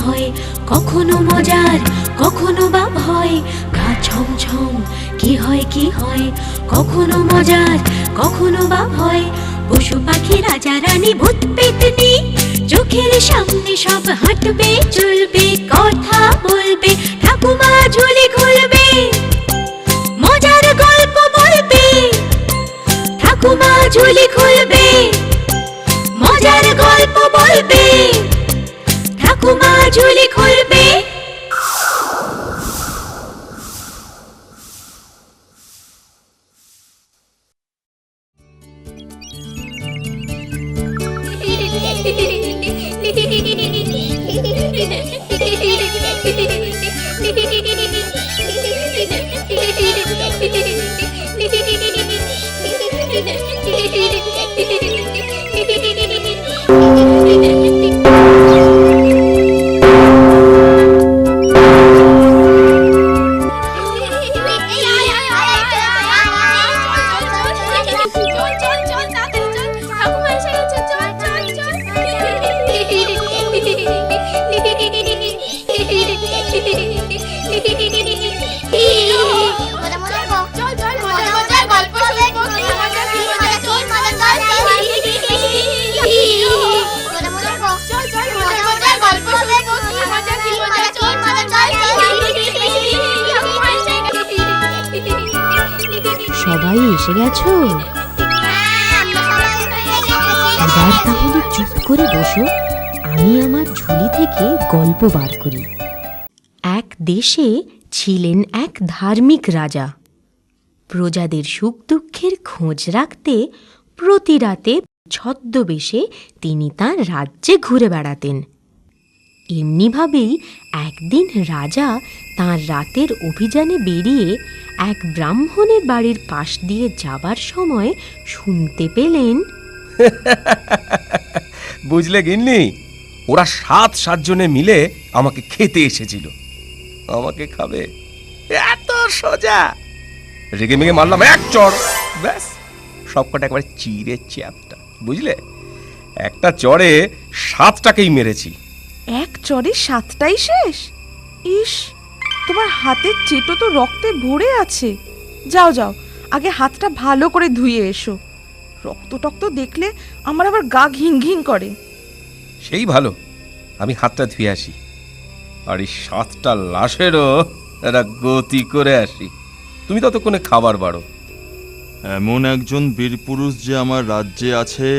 হয়, কখনো মজার কখনো বা ভয়। গা ছমছম কি হয় কি হয়, কখনো মজার কখনো বা ভয়। পশু পাখি রাজা রানী ভূত পেতনি চোখের সামনে সব হাঁটবে চলবে, কথা বলবে, ঠাকুমা ঝুলি খুলবে, মজার গল্প বলবে। ঠাকুমা ঝুলি খুলবে, মজার গল্প বলবে, ঠাকুমা ঝুলি খুলবে। সবাই এসে গেছো? এবার তাহলে চুপ করে বসো, আমি আমার ঝুলি থেকে গল্প বার করি। এক দেশে ছিলেন এক ধার্মিক রাজা। প্রজাদের সুখ দুঃখের খোঁজ রাখতে প্রতি রাতে ছদ্মবেশে তিনি তাঁর রাজ্যে ঘুরে বেড়াতেন। এমনিভাবেই একদিন রাজা তাঁর রাতের অভিযানে বেরিয়ে এক ব্রাহ্মণের বাড়ির পাশ দিয়ে যাবার সময় শুনতে পেলেন, বুঝলে গিন্নি, ওরা 7 জনে মিলে আমাকে খেতে এসেছিল। আমাকে খাবে, এত সোজা। রেগে মেগে মারলাম এক চড়, ব্যাস সবকটা একবারে চিড়ে চ্যাপটা। বুঝলে, একটা চড়ে 7টাকেই মেরেছি। এক চড়ে 7টাই শেষ? ইস, তোমার হাতের চেটো তো রক্তে ভরে আছে। যাও যাও, আগে হাতটা ভালো করে ধুয়ে এসো। রক্ত টক্ত দেখলে আমার আবার গা ঘিন ঘিন করে। সেই ভালো, আমি হাতটা ধুয়ে আসি, আর এই 7টা লাশেরও একটা গতি করে আসি। তুমি ততক্ষণে খাবার বাড়ো। এমন একজন বীরপুরুষ যে আমার রাজ্যে আছে,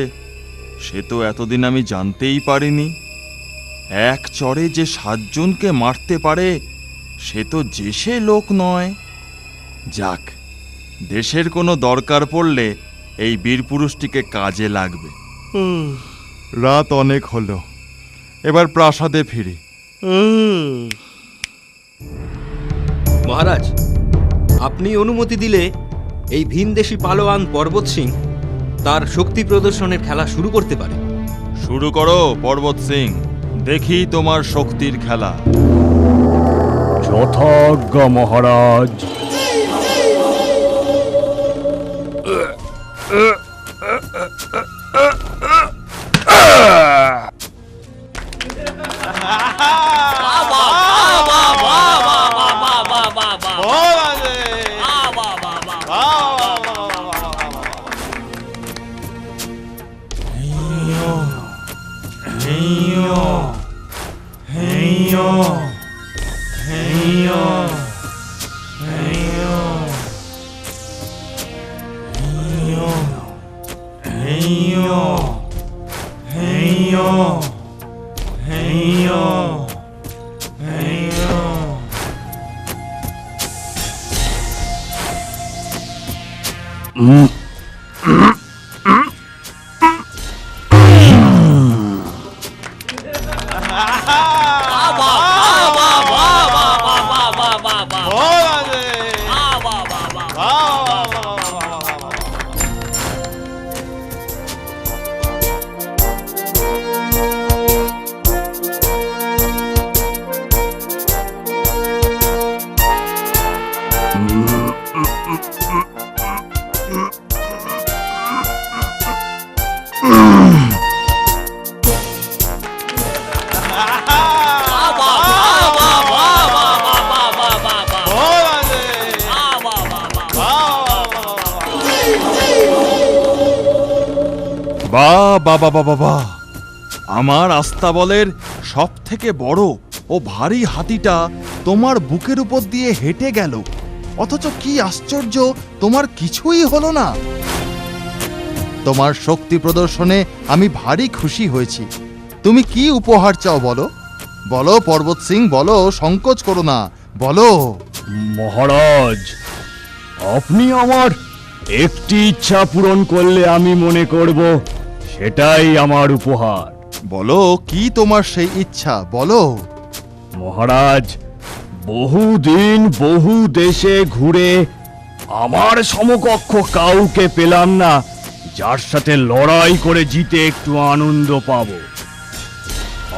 সে তো এতদিন আমি জানতেই পারিনি। এক চড়ে যে 7 জনকে মারতে পারে, সে তো দেশে লোক নয়। যাক, দেশের কোনো দরকার পড়লে এই বীরপুরুষটিকে কাজে লাগবে। রাত অনেক হলো, এবার প্রাসাদে ফিরি। মহারাজ, আপনি অনুমতি দিলে এই ভিনদেশি পালোয়ান পর্বত সিং তার শক্তি প্রদর্শনের খেলা শুরু করতে পারে। শুরু করো পর্বত সিং, দেখি তোমার শক্তির খেলা। যথাজ্ঞা মহারাজ। বা আমার আস্তাবলের সব থেকে বড় ও ভারী হাতিটা তোমার বুকের উপর দিয়ে হেঁটে গেল, অথচ কি আশ্চর্য, তোমার কিছুই হলো না। তোমার শক্তি প্রদর্শনে আমি ভারী খুশি হয়েছি। তুমি কি উপহার চাও বলো? বলো পর্বত সিং, বলো, সংকোচ করো না, বলো। মহারাজ, আপনি আমার একটি ইচ্ছা পূরণ করলে আমি মনে করব সেটাই আমার উপহার। বলো কি তোমার সেই ইচ্ছা, বলো। মহারাজ, বহুদিন বহু দেশে ঘুরে আমার সমকক্ষ কাউকে পেলাম না যার সাথে লড়াই করে জিতে একটু আনন্দ পাব।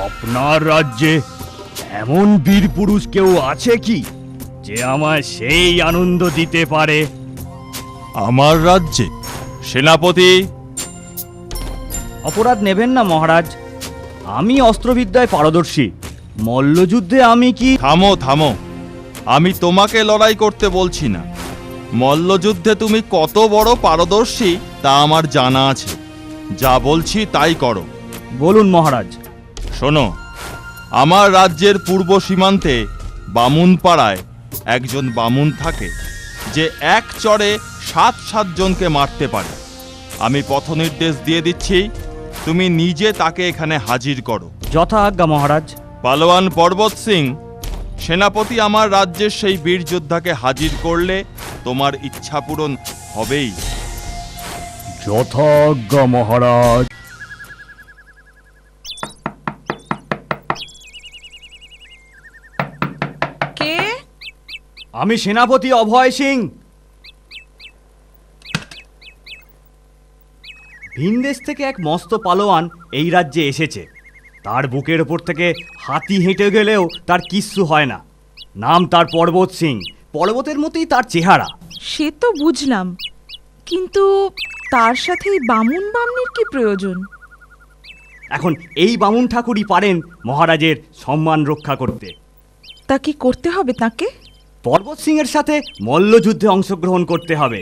আপনার রাজ্যে এমন বীর পুরুষ কেউ আছে কি যে আমায় সেই আনন্দ দিতে পারে? আমার রাজ্যে সেনাপতি। অপরাধ নেবেন না মহারাজ, আমি অস্ত্রবিদ্যায় পারদর্শী। মল্লযুদ্ধে আমি কি... থামো থামো, আমি তোমাকে লড়াই করতে বলছি না। মল্লযুদ্ধে তুমি কত বড় পারদর্শী তা আমার জানা আছে। যা বলছি তাই করো। বলুন মহারাজ। শোনো, আমার রাজ্যের পূর্ব সীমান্তে বামুনপাড়ায় একজন বামুন থাকে যে এক চড়ে 7 জনকে মারতে পারে। আমি পথ নির্দেশ দিয়ে দিচ্ছি, তুমি নিজে তাকে এখানে হাজির করো। যথা আজ্ঞা মহারাজ। পালোয়ান পর্বত সিং, সেনাপতি আমার রাজ্যের সেই বীর যোদ্ধাকে হাজির করলে তোমার ইচ্ছা পূরণ হবেই। যথাজ্ঞা মহারাজ। কে? আমি সেনাপতি অভয় সিং। ভিনদেশ থেকে এক মস্ত পালোয়ান এই রাজ্যে এসেছে। তার বুকের ওপর থেকে হাতি হেঁটে গেলেও তার কিচ্ছু হয় না। নাম তার পর্বত সিং। পর্বতের মতোই তার চেহারা। সে তো বুঝলাম, কিন্তু তার সাথে এই বামুন বামনির কি প্রয়োজন? এখন এই বামুন ঠাকুরই পারেন মহারাজের সম্মান রক্ষা করতে। তা কি করতে হবে তাকে? পর্বত সিং এর সাথে মল্লযুদ্ধে অংশগ্রহণ করতে হবে।